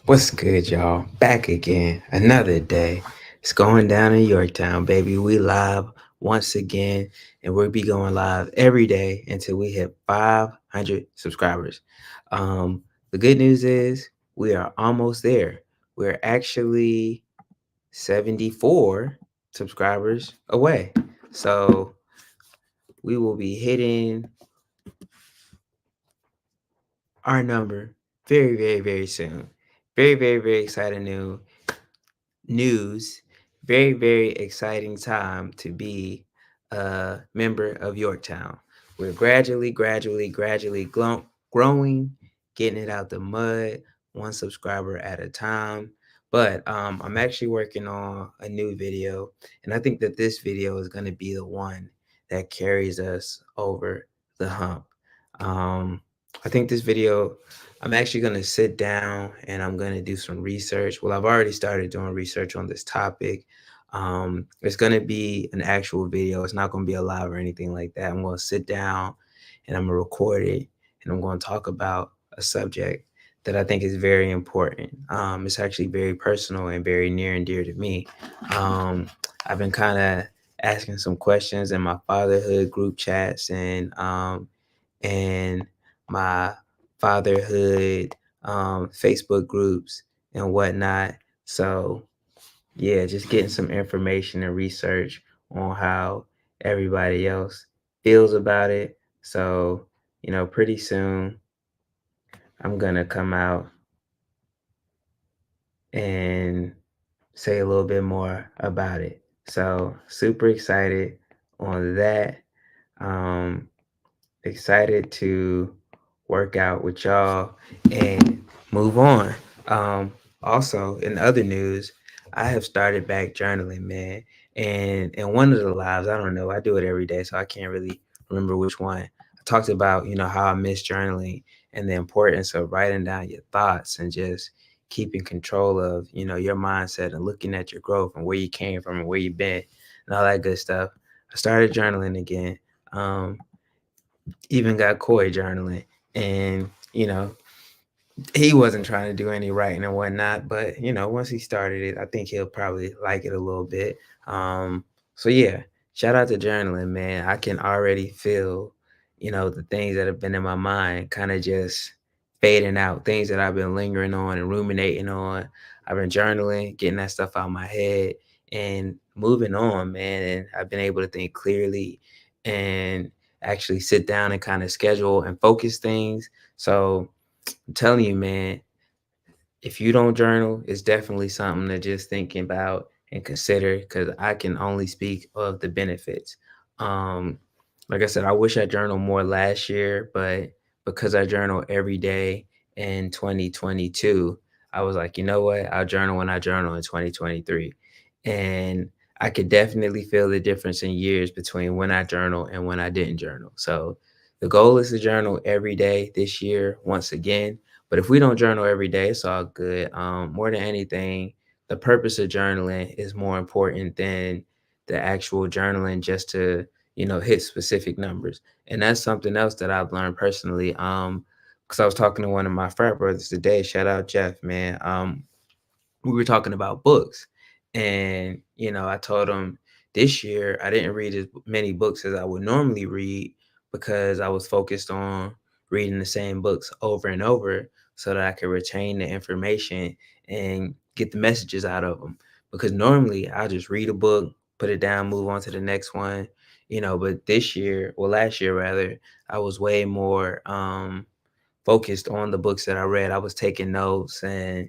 What's good, y'all? Back again. Another day. It's going down in Yorktown, baby. We live once again, and we'll be going live every day until we hit 500 subscribers. The good news is we are almost there. We're actually 74 subscribers away. So we will be hitting our number very, very, very soon. Very, very, very exciting news. Very, very exciting time to be a member of Yorktown. We're gradually growing, getting it out the mud, one subscriber at a time. But I'm actually working on a new video, and I think that this video is going to be the one that carries us over the hump. Um, I think this video I'm actually going to sit down and I'm going to do some research. Well, I've already started doing research on this topic. It's going to be an actual video. It's not going to be a live or anything like that. I'm going to sit down and I'm going to record it and I'm going to talk about a subject that I think is very important. It's actually very personal and very near and dear to me. Um, I've been kind of asking some questions in my fatherhood group chats and my fatherhood Facebook groups and whatnot. So yeah, just getting some information and research on how everybody else feels about it. So, pretty soon I'm gonna come out and say a little bit more about it. So super excited on that. Um, Excited to work out with y'all and move on. Um, Also, in other news, I have started back journaling, man. And in one of the lives, I don't know, I do it every day, so I can't really remember which one. I talked about, how I miss journaling and the importance of writing down your thoughts and just keeping control of, your mindset and looking at your growth and where you came from and where you've been and all that good stuff. I started journaling again. Um, Even got Coy journaling, and he wasn't trying to do any writing and whatnot, but once he started it, I think he'll probably like it a little bit. So yeah, shout out to journaling, man. I can already feel, the things that have been in my mind kind of just fading out, things that I've been lingering on and ruminating on. I've been journaling, getting that stuff out of my head and moving on, man. And I've been able to think clearly and actually sit down and kind of schedule and focus things. So I'm telling you, man, if you don't journal, it's definitely something to just thinking about and consider because I can only speak of the benefits. Um, like I said, I wish I journaled more last year, but because I journal every day in 2022, I was like, you know what? I'll journal when I journal in 2023. And I could definitely feel the difference in years between when I journal and when I didn't journal. So the goal is to journal every day this year, once again. But if we don't journal every day, it's all good. More than anything, the purpose of journaling is more important than the actual journaling just to, hit specific numbers. And that's something else that I've learned personally. Because I was talking to one of my frat brothers today. Shout out Jeff, man. We were talking about books. And, I told him this year I didn't read as many books as I would normally read because I was focused on reading the same books over and over so that I could retain the information and get the messages out of them. Because normally I just read a book, put it down, move on to the next one, but this year, well, last year rather, I was way more focused on the books that I read. I was taking notes and,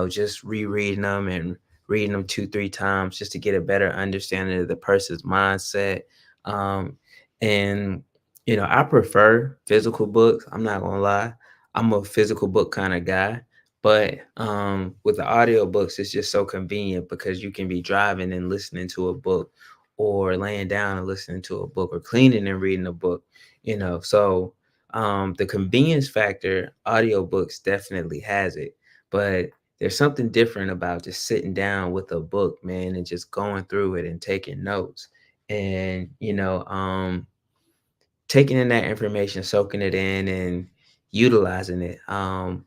just rereading them and reading them 2, 3 times just to get a better understanding of the person's mindset. Um, and, I prefer physical books. I'm not gonna lie. I'm a physical book kind of guy. But with the audio books, it's just so convenient because you can be driving and listening to a book or laying down and listening to a book or cleaning and reading a book, So the convenience factor, audiobooks definitely has it, but there's something different about just sitting down with a book, man, and just going through it and taking notes and, taking in that information, soaking it in and, utilizing it. And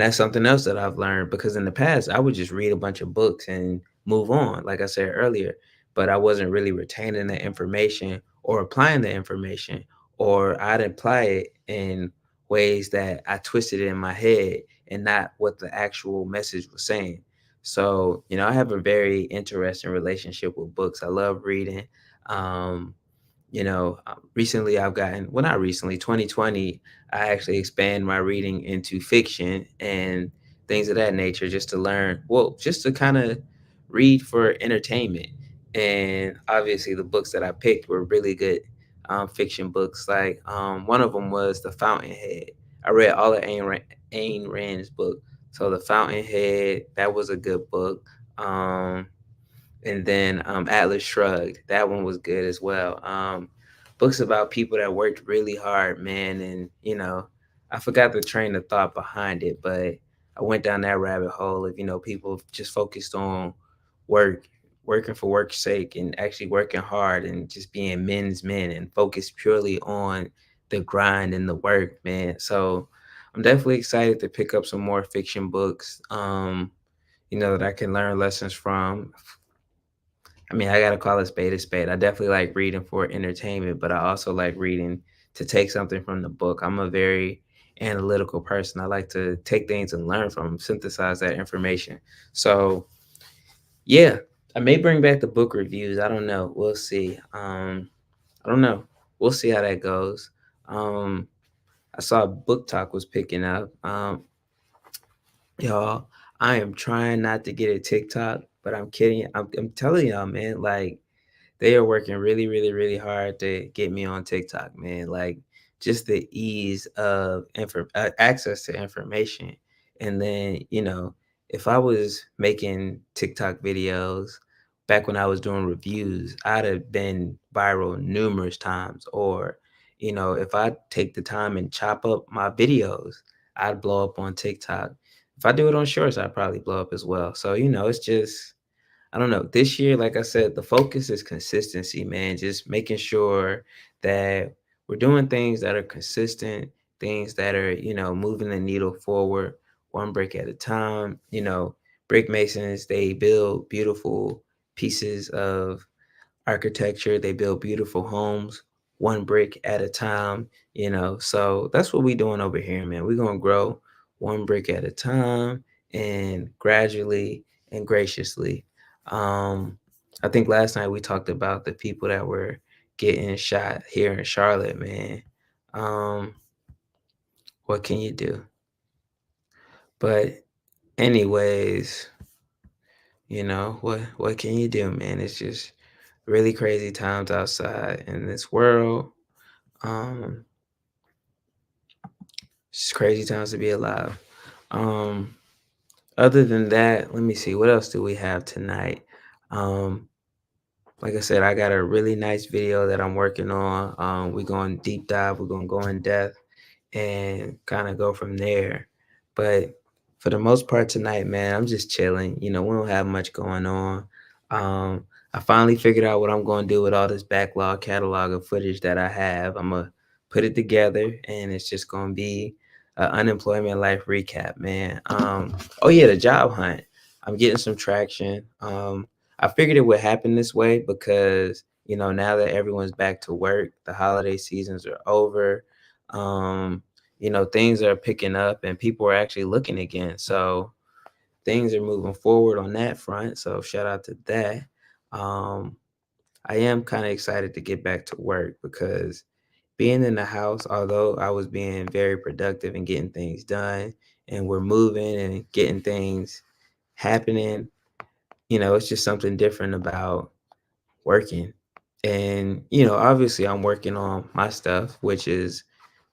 that's something else that I've learned because in the past I would just read a bunch of books and move on, like I said earlier, but I wasn't really retaining the information or applying the information, or I'd apply it in ways that I twisted it in my head and not what the actual message was saying. So, I have a very interesting relationship with books. I love reading. Um, Recently I've gotten, well, not recently, 2020, I actually expand my reading into fiction and things of that nature just to learn, well, just to kind of read for entertainment. And obviously, the books that I picked were really good fiction books. Like one of them was The Fountainhead. I read all of Ayn Rand's book. So, The Fountainhead, that was a good book. And then Atlas Shrugged. That one was good as well. Books about people that worked really hard, man, and I forgot the train of thought behind it, but I went down that rabbit hole of people just focused on work, working for work's sake, and actually working hard, and just being men's men, and focused purely on the grind and the work, man. So I'm definitely excited to pick up some more fiction books. That I can learn lessons from. I mean, I gotta call a spade a spade. I definitely like reading for entertainment, but I also like reading to take something from the book. I'm a very analytical person. I like to take things and learn from 'em, synthesize that information. So, yeah, I may bring back the book reviews. I don't know. We'll see. I don't know. We'll see how that goes. Um, I saw Book Talk was picking up. Y'all, I am trying not to get a TikTok, but I'm kidding. I'm telling y'all, man, like they are working really, really, really hard to get me on TikTok, man. Like just the ease of access to information. And then, if I was making TikTok videos back when I was doing reviews, I'd have been viral numerous times. Or, if I take the time and chop up my videos, I'd blow up on TikTok. If I do it on shorts, I'd probably blow up as well. So, it's just I don't know. This year, like I said, the focus is consistency, man. Just making sure that we're doing things that are consistent, things that are, moving the needle forward one brick at a time. Brick masons, they build beautiful pieces of architecture. They build beautiful homes one brick at a time. So that's what we doing over here, man. We're gonna grow one brick at a time and gradually and graciously. Um, I think last night we talked about the people that were getting shot here in Charlotte, man. Um, what can you do? But anyways, what can you do, man? It's just really crazy times outside in this world. Um, it's just crazy times to be alive. Um, Other than that, let me see, what else do we have tonight? Um, like I said, I got a really nice video that I'm working on. We're going deep dive, we're gonna go in depth and kind of go from there. But for the most part tonight, man, I'm just chilling. We don't have much going on. I finally figured out what I'm going to do with all this backlog catalog of footage that I have. I'm gonna put it together, and it's just gonna be an unemployment life recap, man. Oh yeah, the job hunt. I'm getting some traction. I figured it would happen this way because now that everyone's back to work, the holiday seasons are over. um, things are picking up and people are actually looking again. So things are moving forward on that front. So shout out to that. Um, I am kind of excited to get back to work because being in the house, although I was being very productive and getting things done, and we're moving and getting things happening, it's just something different about working. And, obviously I'm working on my stuff, which is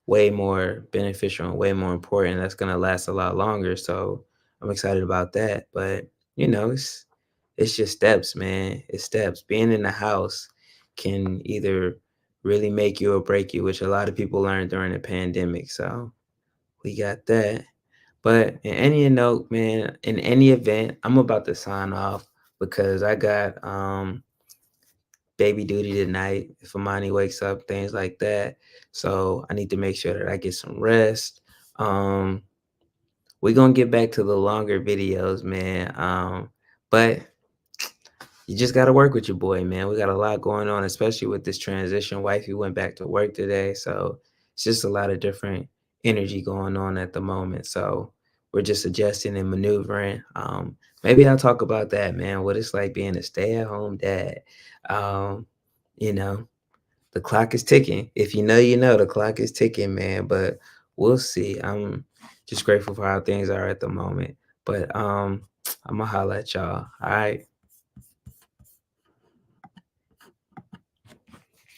way more beneficial and way more important. That's gonna last a lot longer. So I'm excited about that. But it's just steps, man. It's steps. Being in the house can either really make you or break you, which a lot of people learned during the pandemic. So we got that. But in any note, man, in any event, I'm about to sign off because I got baby duty tonight if Amani wakes up, things like that. So I need to make sure that I get some rest. Um, we're gonna get back to the longer videos, man. But you just got to work with your boy, man. We got a lot going on, especially with this transition. Wifey went back to work today, so it's just a lot of different energy going on at the moment. So we're just adjusting and maneuvering. Maybe I'll talk about that, man. What it's like being a stay-at-home dad. Um, you know, the clock is ticking. If you know, you know, the clock is ticking, man. But we'll see. I'm just grateful for how things are at the moment. But I'm gonna holla at y'all. All right.